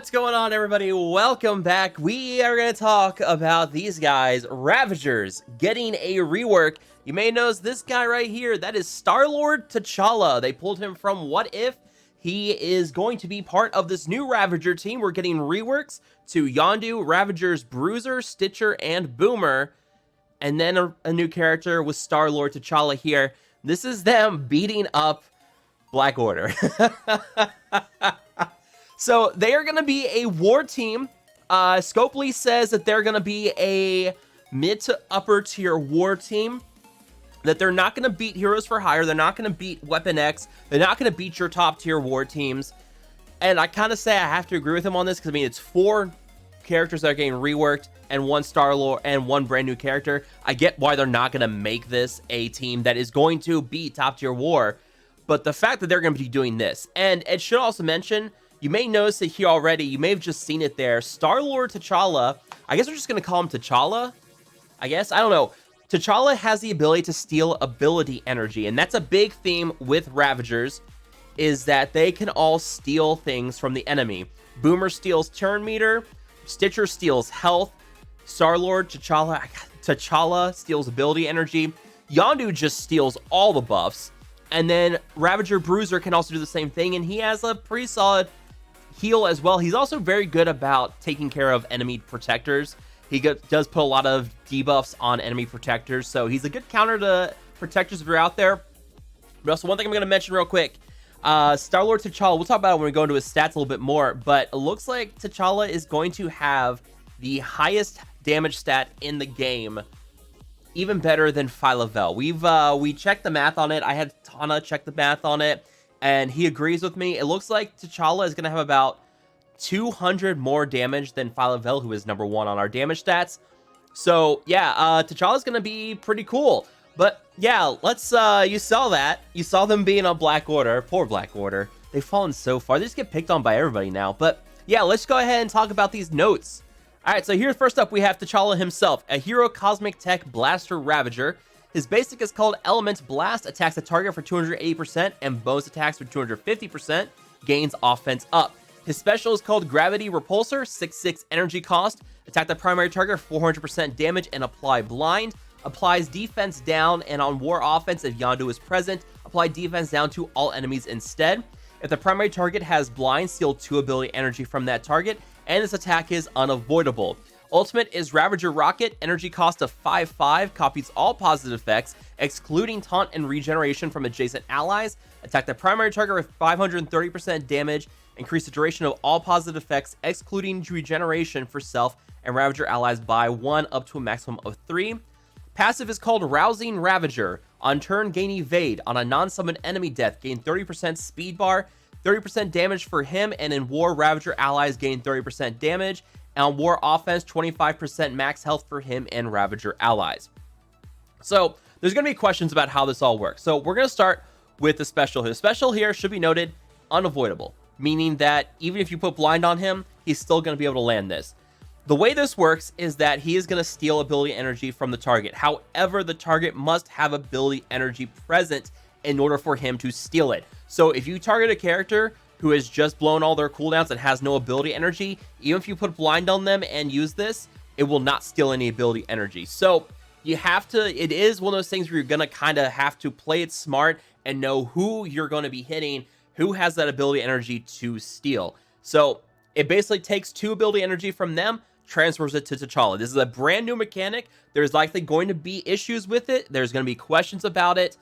What's going on, everybody? Welcome back. We are going to talk about these guys, Ravagers, getting a rework. You may notice this guy right here. That is Star-Lord T'Challa. They pulled him from What If. He is going to be part of this new Ravager team. We're getting reworks to Yondu, Ravagers Bruiser, Stitcher, and Boomer. And then a new character with Star-Lord T'Challa here. This is them beating up Black Order. So they are going to be a war team. Scopely says that they're going to be a mid to upper tier war team. That they're not going to beat Heroes for Hire. They're not going to beat Weapon X. They're not going to beat your top tier war teams. And I kind of say I have to agree with him on this because, I mean, it's 4 characters that are getting reworked and 1 Star-Lord and 1 brand new character. I get why they're not going to make this a team that is going to beat top tier war. But the fact that they're going to be doing this. And it should also mention, you may notice it here already. You may have just seen it there. Star-Lord T'Challa. I guess we're just going to call him T'Challa. I guess. I don't know. T'Challa has the ability to steal ability energy. And that's a big theme with Ravagers. Is that they can all steal things from the enemy. Boomer steals turn meter. Stitcher steals health. Star-Lord T'Challa steals ability energy. Yondu just steals all the buffs. And then Ravager Bruiser can also do the same thing. And he has a pretty solid heal as well. He's also very good about taking care of enemy protectors. He does put a lot of debuffs on enemy protectors, so he's a good counter to protectors if you're out there. But also, one thing I'm going to mention real quick, Star-Lord T'Challa, we'll talk about it when we go into his stats a little bit more, but it looks like T'Challa is going to have the highest damage stat in the game, even better than Phyla-Vell. We checked the math on it. I had Tana check the math on it, and he agrees with me. It looks like T'Challa is going to have about 200 more damage than Phyla-Vell, who is number 1 on our damage stats. So, yeah, T'Challa is going to be pretty cool. But, yeah, let's, you saw that. You saw them being on Black Order. Poor Black Order. They've fallen so far. They just get picked on by everybody now. But, yeah, let's go ahead and talk about these notes. Alright, so here first up we have T'Challa himself, a Hero Cosmic Tech Blaster Ravager. His basic is called Element Blast, attacks the target for 280% and bonus attacks for 250%, gains offense up. His special is called Gravity Repulsor, 6/6 energy cost, attack the primary target for 400% damage and apply blind, applies defense down, and on war offense if Yondu is present, apply defense down to all enemies instead. If the primary target has blind, steal 2 ability energy from that target, and this attack is unavoidable. Ultimate is Ravager Rocket, energy cost of 5/5, copies all positive effects, excluding taunt and regeneration from adjacent allies, attack the primary target with 530% damage, increase the duration of all positive effects, excluding regeneration for self and Ravager allies by 1 up to a maximum of 3. Passive is called Rousing Ravager. On turn, gain Evade. On a non-summoned enemy death, gain 30% speed bar, 30% damage for him, and in war, Ravager allies gain 30% damage. And on war offense, 25% max health for him and Ravager allies. So there's going to be questions about how this all works. So we're going to start with the special here. The special here should be noted unavoidable, meaning that even if you put blind on him, he's still going to be able to land this. The way this works is that he is going to steal ability energy from the target. However, the target must have ability energy present in order for him to steal it. So if you target a character who has just blown all their cooldowns and has no ability energy, even if you put blind on them and use this, it will not steal any ability energy. So you have to, it is one of those things where you're going to kind of have to play it smart and know who you're going to be hitting, who has that ability energy to steal. So it basically takes 2 ability energy from them, transfers it to T'Challa. This is a brand new mechanic. There's likely going to be issues with it. There's going to be questions about it.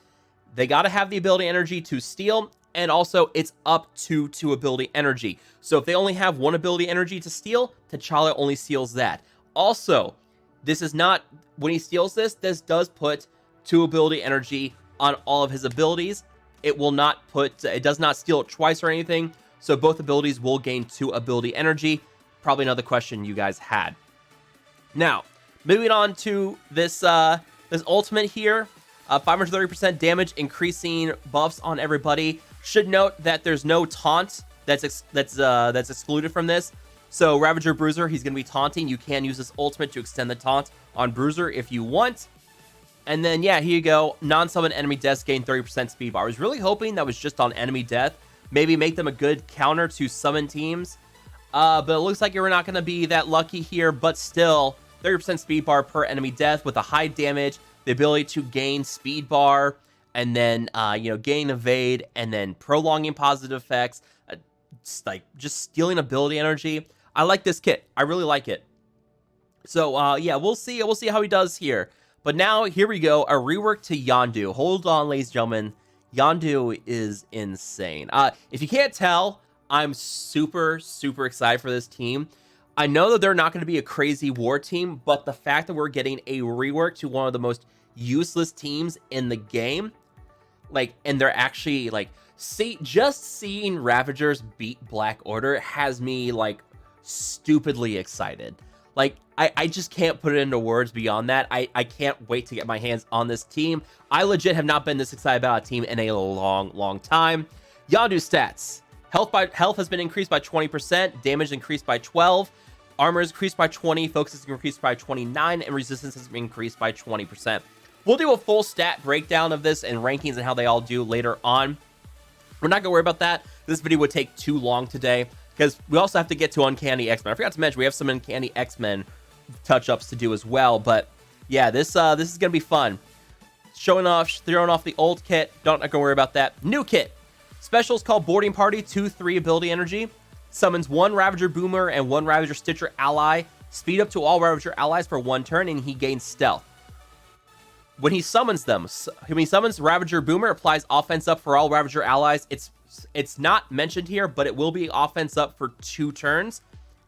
They got to have the ability energy to steal, and also it's up to 2 ability energy. So if they only have 1 ability energy to steal, T'Challa only steals that. Also, this is not, when he steals this does put 2 ability energy on all of his abilities. It will not put, it does not steal it twice or anything. So both abilities will gain 2 ability energy. Probably another question you guys had. Now, moving on to this this ultimate here, 530% damage, increasing buffs on everybody. Should note that there's no taunt that's excluded from this. So Ravager Bruiser, he's going to be taunting. You can use this ultimate to extend the taunt on Bruiser if you want. And then, yeah, here you go. Non-summon enemy deaths gain 30% speed bar. I was really hoping that was just on enemy death. Maybe make them a good counter to summon teams. But it looks like you're not going to be that lucky here, but still 30% speed bar per enemy death with a high damage, the ability to gain speed bar, and then, gain evade, and then prolonging positive effects, just stealing ability energy. I like this kit. I really like it. So, yeah, we'll see. We'll see how he does here. But now, here we go. A rework to Yondu. Hold on, ladies and gentlemen. Yondu is insane. If you can't tell, I'm super, super excited for this team. I know that they're not going to be a crazy war team, but the fact that we're getting a rework to one of the most useless teams in the game, and they're actually, just seeing Ravagers beat Black Order has me, stupidly excited. I just can't put it into words beyond that. I can't wait to get my hands on this team. I legit have not been this excited about a team in a long, long time. Yondu stats. Health has been increased by 20%, damage increased by 12, armor is increased by 20, focus is increased by 29, and resistance has been increased by 20%. We'll do a full stat breakdown of this and rankings and how they all do later on. We're not going to worry about that. This video would take too long today because we also have to get to Uncanny X-Men. I forgot to mention we have some Uncanny X-Men touch-ups to do as well, but yeah, this is going to be fun. Throwing off the old kit. Not going to worry about that. New kit. Specials called Boarding Party, 2/3 ability energy. Summons 1 Ravager Boomer and 1 Ravager Stitcher ally. Speed up to all Ravager allies for 1 turn, and he gains stealth. When he summons Ravager Boomer, applies offense up for all Ravager allies. It's not mentioned here, but it will be offense up for 2 turns.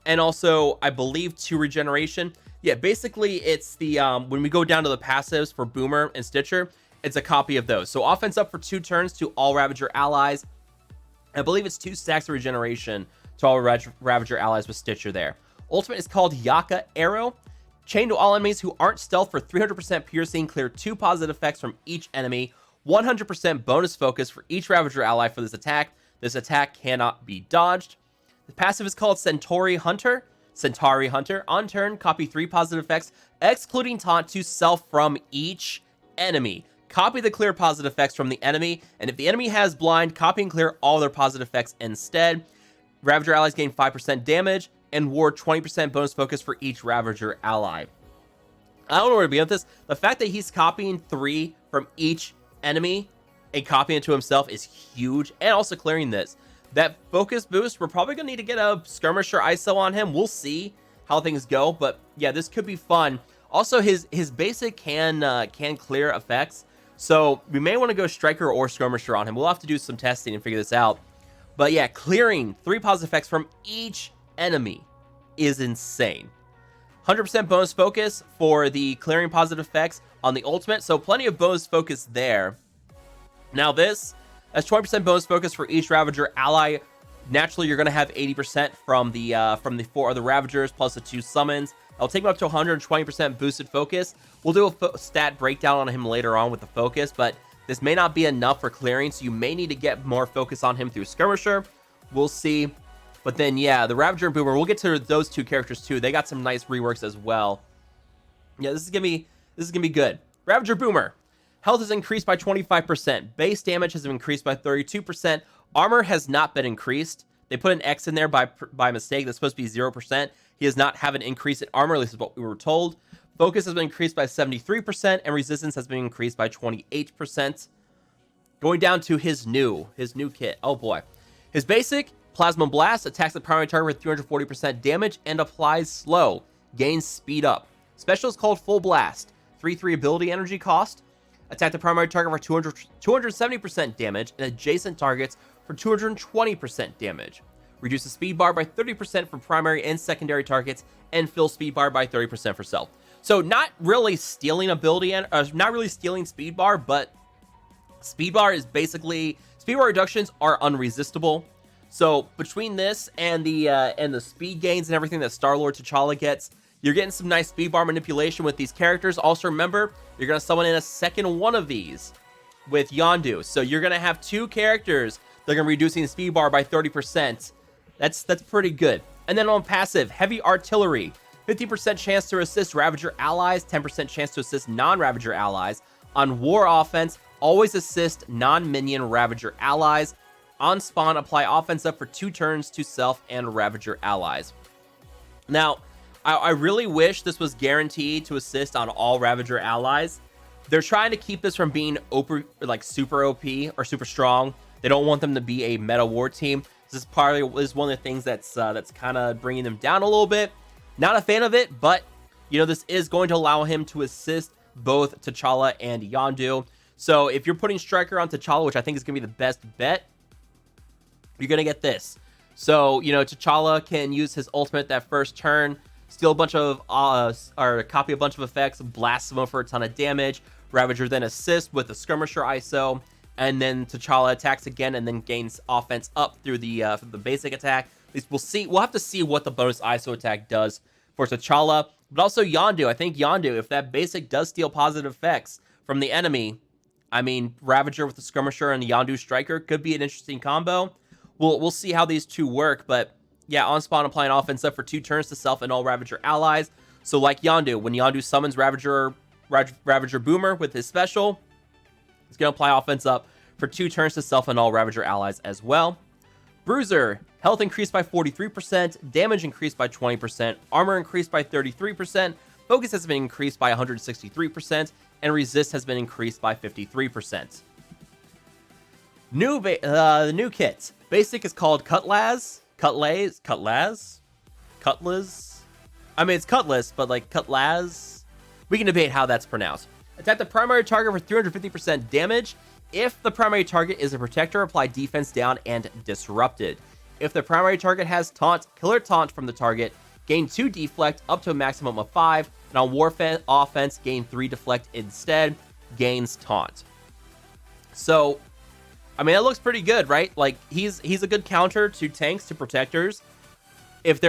And also, I believe 2 regeneration. Yeah, basically, it's the when we go down to the passives for Boomer and Stitcher, it's a copy of those. So offense up for 2 turns to all Ravager allies. I believe it's 2 stacks of regeneration to all Ravager allies with Stitcher there. Ultimate is called Yaka Arrow. Chain to all enemies who aren't stealth for 300% piercing. Clear 2 positive effects from each enemy. 100% bonus focus for each Ravager ally for this attack. This attack cannot be dodged. The passive is called Centauri Hunter. Centauri Hunter. On turn, copy 3 positive effects, excluding taunt to self from each enemy. Copy the clear positive effects from the enemy, and if the enemy has blind, copy and clear all their positive effects instead. Ravager allies gain 5% damage, and ward 20% bonus focus for each Ravager ally. I don't know where to begin with this. The fact that he's copying 3 from each enemy and copying it to himself is huge, and also clearing this. That focus boost, we're probably going to need to get a Skirmisher ISO on him. We'll see how things go, but yeah, this could be fun. Also, his basic can clear effects, so we may want to go Striker or Skirmisher on him. We'll have to do some testing and figure this out. But yeah, clearing 3 positive effects from each enemy is insane. 100% bonus focus for the clearing positive effects on the ultimate, so plenty of bonus focus there. Now this, that's 20% bonus focus for each Ravager ally. Naturally, you're going to have 80% from the 4 other Ravagers plus the 2 summons. It'll take him up to 120% boosted focus. We'll do a stat breakdown on him later on with the focus, but this may not be enough for clearing, so you may need to get more focus on him through Skirmisher. We'll see. But then, yeah, the Ravager and Boomer, we'll get to those 2 characters too. They got some nice reworks as well. Yeah, this is gonna be good. Ravager Boomer. Health is increased by 25%. Base damage has been increased by 32%. Armor has not been increased. They put an X in there by mistake. That's supposed to be 0%. He does not have an increase in armor, at least is what we were told. Focus has been increased by 73%, and resistance has been increased by 28%. Going down to his new kit. Oh boy. His basic, Plasma Blast, attacks the primary target with 340% damage and applies slow. Gains speed up. Special is called Full Blast. 3/3 ability energy cost. Attack the primary target for 270% damage and adjacent targets for 220% damage. Reduce the speed bar by 30% for primary and secondary targets, and fill speed bar by 30% for self. So not really stealing ability, not really stealing speed bar, but speed bar is basically, speed bar reductions are unresistible. So between this and the speed gains and everything that Star-Lord T'Challa gets, you're getting some nice speed bar manipulation with these characters. Also remember, you're going to summon in a second one of these with Yondu. So you're going to have 2 characters that are going to be reducing the speed bar by 30%. That's pretty good. And then on passive, Heavy Artillery. 50% chance to assist Ravager allies, 10% chance to assist non-Ravager allies. On war offense, always assist non-minion Ravager allies. On spawn, apply offense up for 2 turns to self and Ravager allies. Now, I really wish this was guaranteed to assist on all Ravager allies. They're trying to keep this from being super OP or super strong. They don't want them to be a meta war team. This is one of the things that's kind of bringing them down a little bit. Not a fan of it, but you know, this is going to allow him to assist both T'Challa and Yondu. So if you're putting Striker on T'Challa, which I think is going to be the best bet, you're going to get this. So, you know, T'Challa can use his ultimate that first turn, steal a bunch of, or copy a bunch of effects, blast someone for a ton of damage. Ravager then assists with the Skirmisher ISO, and then T'Challa attacks again and then gains offense up through the basic attack. At least we'll see. We'll have to see what the bonus ISO attack does for T'Challa, but also Yondu. I think Yondu, if that basic does steal positive effects from the enemy, I mean, Ravager with the Skirmisher and the Yondu Striker could be an interesting combo. We'll see how these two work, but yeah, on spawn, applying offense up for 2 turns to self and all Ravager allies. So like Yondu, when Yondu summons Ravager Boomer with his special, he's going to apply offense up for 2 turns to self and all Ravager allies as well. Bruiser, health increased by 43%, damage increased by 20%, armor increased by 33%, focus has been increased by 163%, and resist has been increased by 53%. The new kit. Basic is called Cutlass. Cutlass? I mean, it's Cutlass, but like Cutlass. We can debate how that's pronounced. Attack the primary target for 350% damage. If the primary target is a protector, apply defense down and disrupted. If the primary target has taunt, killer taunt from the target, gain 2 deflect up to a maximum of 5. And on war offense, gain 3 deflect instead, gains taunt. So, I mean, that looks pretty good, right? Like, he's a good counter to tanks, to protectors. If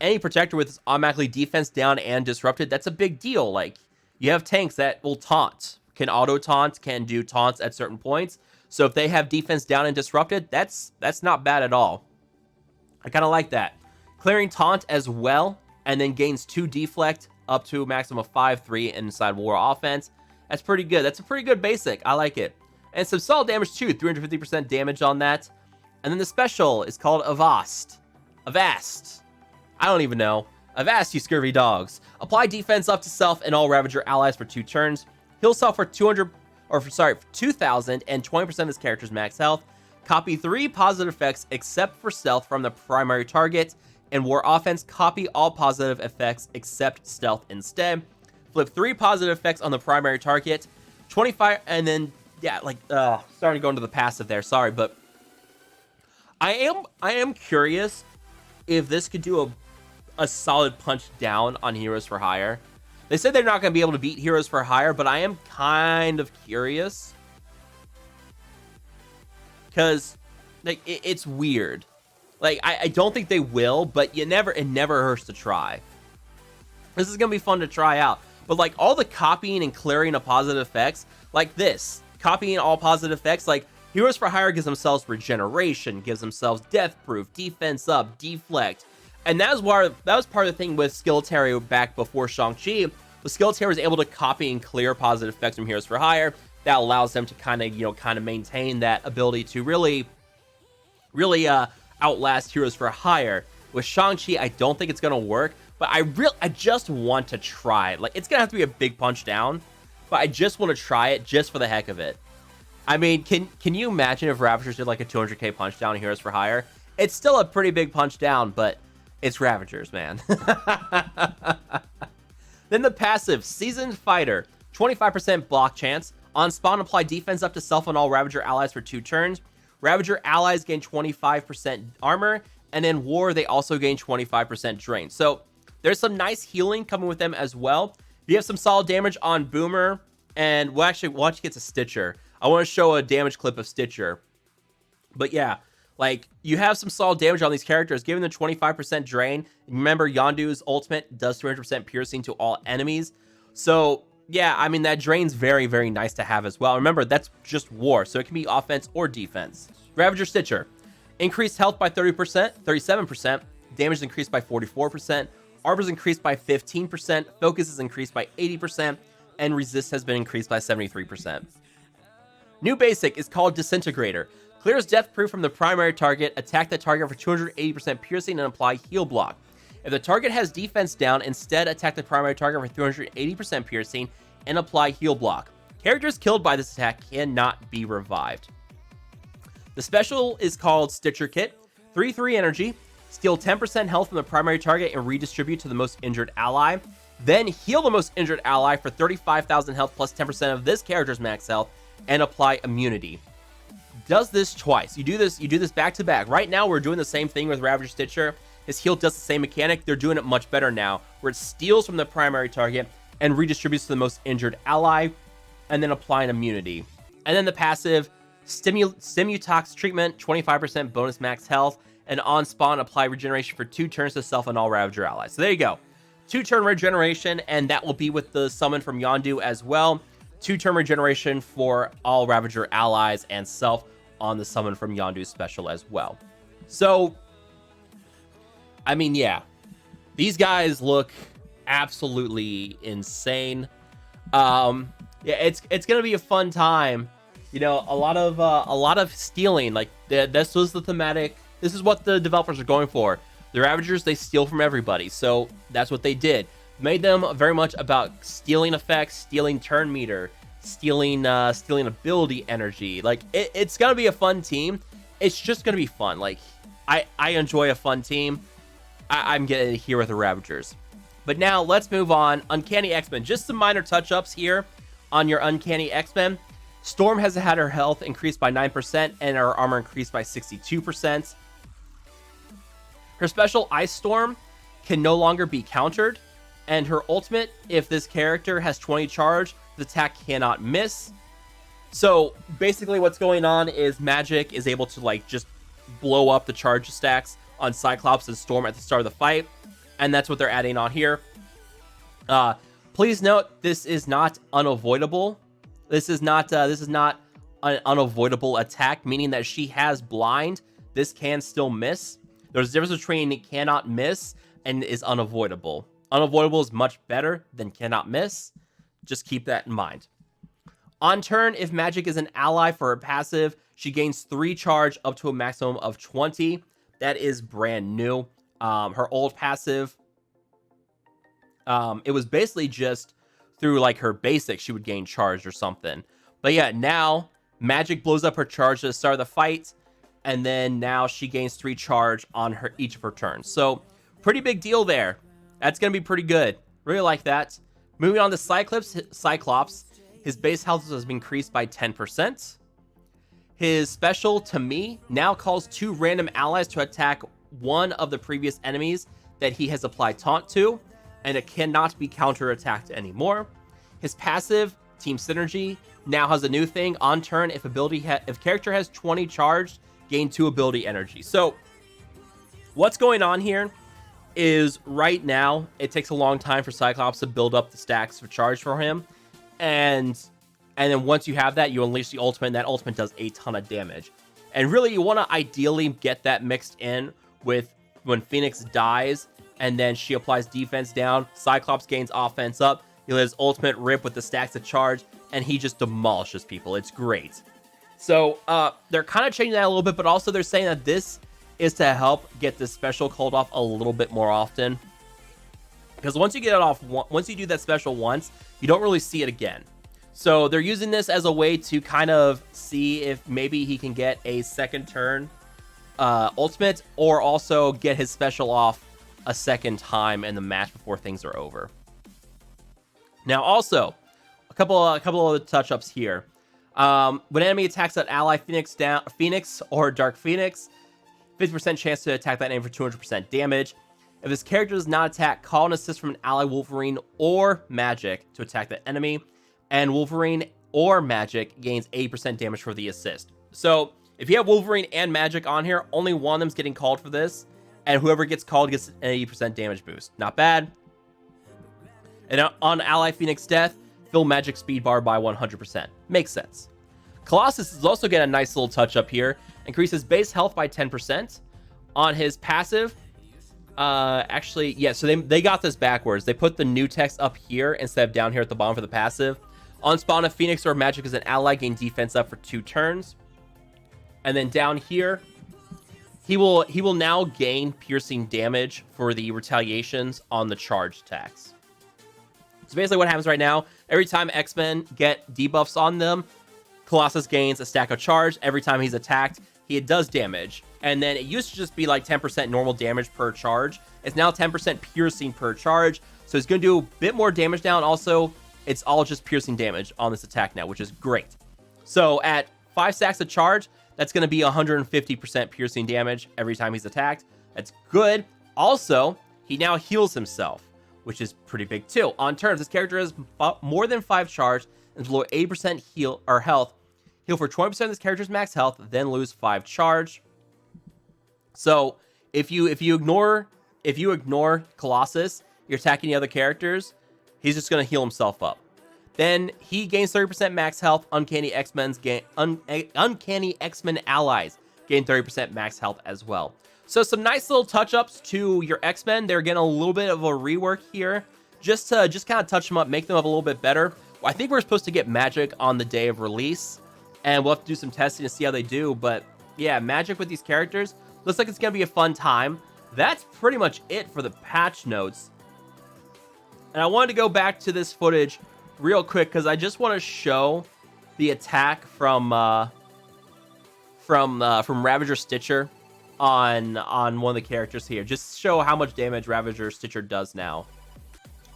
any protector with automatically defense down and disrupted, that's a big deal. Like, you have tanks that will taunt, can auto taunt, can do taunts at certain points. So if they have defense down and disrupted, that's not bad at all. I kind of like that. Clearing taunt as well, and then gains 2 deflect up to a maximum of 5/3 inside war offense. That's pretty good. That's a pretty good basic. I like it. And some solid damage too, 350% damage on that. And then the special is called Avast. Avast. I don't even know. Avast, you scurvy dogs. Apply defense up to self and all Ravager allies for 2 turns. Heal self for 2,000 and 20% of his character's max health. Copy 3 positive effects except for stealth from the primary target. And war offense, copy all positive effects except stealth instead. Flip 3 positive effects on the primary target. 25, and then yeah, like, starting to go into the passive there. Sorry, but I am curious if this could do a solid punch down on Heroes for Hire. They said they're not going to be able to beat Heroes for Hire, but I am kind of curious because like it's weird. Like I don't think they will, but it never hurts to try. This is going to be fun to try out. But like all the copying and clearing of positive effects, like this. Copying all positive effects, like Heroes for Hire gives themselves regeneration, gives themselves death proof, defense up, deflect, and that was part of the thing with Centauri back before Shang-Chi. The Centauri was able to copy and clear positive effects from Heroes for Hire. That allows them to kind of maintain that ability to really outlast Heroes for Hire. With Shang-Chi, I don't think it's gonna work, but I just want to try. Like it's gonna have to be a big punch down. But I just want to try it just for the heck of it. I mean, can you imagine if Ravagers did like a 200k punch down in Heroes for Hire? It's still a pretty big punch down, but it's Ravagers, man. Then the passive, Seasoned Fighter. 25% block chance. On spawn, apply defense up to self on all Ravager allies for 2 turns. Ravager allies gain 25% armor. And in war, they also gain 25% drain. So there's some nice healing coming with them as well. You have some solid damage on Boomer, and we'll actually get to Stitcher. I want to show a damage clip of Stitcher. But yeah, like, you have some solid damage on these characters, giving them 25% drain. Remember, Yondu's ultimate does 300% piercing to all enemies. So, yeah, I mean, that drain's very, very nice to have as well. Remember, that's just war, so it can be offense or defense. Ravager Stitcher. Increased health by 37%. Damage is increased by 44%. Armor is increased by 15%, focus is increased by 80%, and resist has been increased by 73%. New basic is called Disintegrator. Clears death proof from the primary target. Attack the target for 280% piercing and apply heal block. If the target has defense down, instead attack the primary target for 380% piercing and apply heal block. Characters killed by this attack cannot be revived. The special is called Stitcher Kit. 3/3 energy. Steal 10% health from the primary target and redistribute to the most injured ally. Then heal the most injured ally for 35,000 health plus 10% of this character's max health and apply immunity. Does this twice. You do this back to back. Right now we're doing the same thing with Ravager Stitcher. His heal does the same mechanic. They're doing it much better now, where it steals from the primary target and redistributes to the most injured ally, and then applying immunity. And then the passive, Stimutox treatment, 25% bonus max health, and on spawn apply regeneration for 2 turns to self and all Ravager allies. So there you go. 2-turn regeneration, and that will be with the summon from Yondu as well. 2-turn regeneration for all Ravager allies and self on the summon from Yondu special as well. So, I mean, yeah, these guys look absolutely insane. Yeah, it's gonna be a fun time. You know, a lot of stealing. Like this was the thematic. This is what the developers are going for. The Ravagers, they steal from everybody, so that's what they did. Made them very much about stealing effects, stealing turn meter, stealing ability energy. Like it's gonna be a fun team. It's just gonna be fun. Like I enjoy a fun team. I'm getting here with the Ravagers. But now let's move on. Uncanny X-Men. Just some minor touch-ups here on your Uncanny X-Men. Storm has had her health increased by 9% and her armor increased by 62%. Her special Ice Storm can no longer be countered. And her ultimate, if this character has 20 charge, the attack cannot miss. So basically what's going on is Magic is able to like just blow up the charge stacks on Cyclops and Storm at the start of the fight. And that's what they're adding on here. Please note, this is not unavoidable. This is not an unavoidable attack, meaning that she has blind. This can still miss. There's a difference between it cannot miss and is unavoidable. Unavoidable is much better than cannot miss. Just keep that in mind. On turn, if Magic is an ally for her passive, she gains 3 charge up to a maximum of 20. That is brand new. Her old passive, it was basically just through like her basic, she would gain charge or something. But yeah, now Magic blows up her charge at the start of the fight, and then now she gains 3 charge on each of her turns. So pretty big deal there. That's gonna be pretty good. Really like that. Moving on to Cyclops, his base health has been increased by 10%. His special, to me, now calls 2 random allies to attack one of the previous enemies that he has applied taunt to, and it cannot be counter-attacked anymore. His passive, Team Synergy, now has a new thing. On turn, if character has 20 charged, gain 2 ability energy. So what's going on here is right now it takes a long time for Cyclops to build up the stacks of charge for him, and then once you have that, you unleash the ultimate, and that ultimate does a ton of damage. And really, you want to ideally get that mixed in with when Phoenix dies, and then she applies defense down, Cyclops gains offense up, he let his ultimate rip with the stacks of charge, and he just demolishes people. It's great. So they're kind of changing that a little bit, but also they're saying that this is to help get this special called off a little bit more often. Because once you get it off, once you do that special once, you don't really see it again. So they're using this as a way to kind of see if maybe he can get a second turn ultimate, or also get his special off a second time in the match before things are over. Now also, a couple of touch-ups here. When enemy attacks an ally, Phoenix or Dark Phoenix, 50% chance to attack that enemy for 200% damage. If this character does not attack, call an assist from an ally Wolverine or Magic to attack the enemy, and Wolverine or Magic gains 80% damage for the assist. So if you have Wolverine and Magic on here, only one of them's getting called for this, and whoever gets called gets an 80% damage boost. Not bad. And on ally Phoenix death, fill Magic speed bar by 100%. Makes sense. Colossus is also getting a nice little touch up here. Increases base health by 10%. On his passive, actually, yeah, so they got this backwards. They put the new text up here instead of down here at the bottom for the passive. On spawn, if Phoenix or Magic is an ally, gain defense up for 2 turns. And then down here, he will now gain piercing damage for the retaliations on the charge attacks. So basically what happens right now, every time X-Men get debuffs on them, Colossus gains a stack of charge. Every time he's attacked, he does damage. And then it used to just be like 10% normal damage per charge. It's now 10% piercing per charge. So it's going to do a bit more damage now. And also, it's all just piercing damage on this attack now, which is great. So at 5 stacks of charge, that's going to be 150% piercing damage every time he's attacked. That's good. Also, he now heals himself, which is pretty big too. On turns, this character has more than 5 charge and below 80% heal or health. Heal for 20% of this character's max health, then lose 5 charge. So if you ignore Colossus, you're attacking the other characters, he's just gonna heal himself up. Then he gains 30% max health. Uncanny X-Men allies gain 30% max health as well. So some nice little touch-ups to your X-Men. They're getting a little bit of a rework here, just to kind of touch them up, make them up a little bit better. I think we're supposed to get magic on the day of release, and we'll have to do some testing to see how they do. But yeah, magic with these characters looks like it's gonna be a fun time. That's pretty much it for the patch notes. And I wanted to go back to this footage real quick because I just want to show the attack from Ravager Stitcher on one of the characters here. Just show how much damage Ravager Stitcher does now.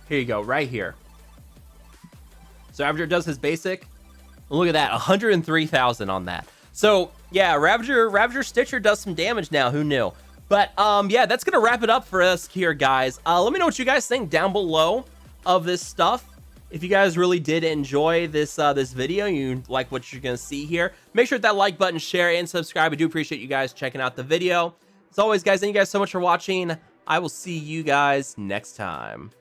Here you go, right here. So Ravager does his basic. Look at that, 103,000 on that. So yeah, Ravager Stitcher does some damage now. Who knew? But yeah, that's gonna wrap it up for us here, guys. Let me know what you guys think down below of this stuff. If you guys really did enjoy this this video, you like what you're gonna see here, make sure to hit that like button, share, and subscribe. I do appreciate you guys checking out the video. As always, guys, thank you guys so much for watching. I will see you guys next time.